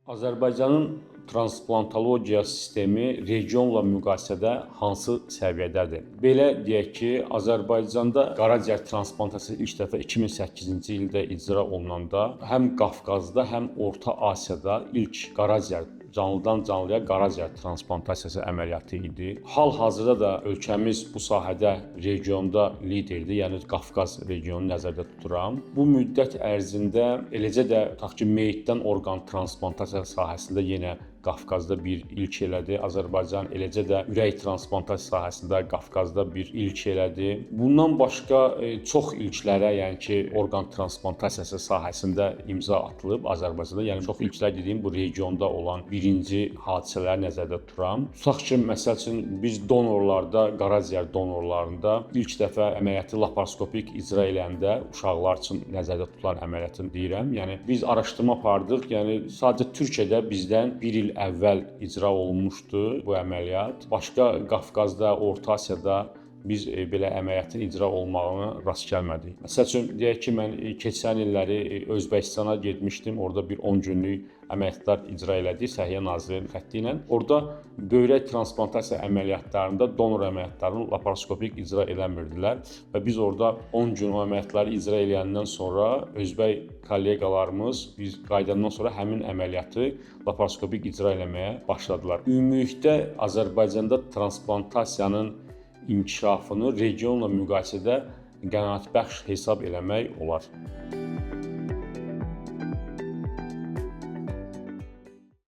Azərbaycanın transplantologiya sistemi regionla müqayisədə hansı səviyyədədir? Belə deyək ki, Azərbaycanda qaraciyər transplantasiyası ilk dəfə 2008-ci ildə icra olunanda həm Qafqazda, həm Orta Asiyada ilk qaraciyər canlıdan canlıya qaraciyər transplantasiyası əməliyyatı idi. Hal-hazırda da ölkəmiz bu sahədə regionda liderdir, yəni Qafqaz regionunu nəzərdə tuturam. Bu müddət ərzində eləcə də tutaq ki, meyitdən orqan transplantasiya sahəsində yenə Qafqazda bir ilk elədi. Azərbaycan eləcə də ürək transplantasiya sahəsində Qafqazda bir ilk elədi. Bundan başqa çox ilklərə, yəni ki, orqan transplantasiyası sahəsində imza atılıb Azərbaycanda. Yəni çox ilklər dediyim bu regionda olan birinci hadisələri nəzərdə tuturam. Tutaq ki, məsəl üçün biz donorlarda, qaraciyər donorlarında ilk dəfə əməliyyatı laparoskopik icra edəndə uşaqlar üçün nəzərdə tutulan əməliyyatını deyirəm. Yəni biz araşdırma apardıq. Yəni sadəcə Türkiyədə bizdən bir il əvvəl icra olunmuşdu bu əməliyyat. Başqa Qafqazda, Orta Asiyada biz belə əməliyyatın icra olmağına rast gəlmədik. Məsəl üçün deyək ki, mən keçən illəri Özbəkistana getmişdim. Orada bir 10 günlük əməliyyatlar icra elədik Səhiyyə Nazirliyinin xətti ilə. Orada böyrək transplantasiya əməliyyatlarında donor əməliyyatlarını laparoskopik icra eləmirdilər və biz orada 10 gün o əməliyyatları icra eləyəndən sonra özbək kolleqalarımız biz qayıdandan sonra həmin əməliyyatı laparoskopik icra eləməyə başladılar. Ümumilikdə Azərbaycanda transplantasiyanın inkişafını regionla müqayisədə qənaətbəxş hesab eləmək olar.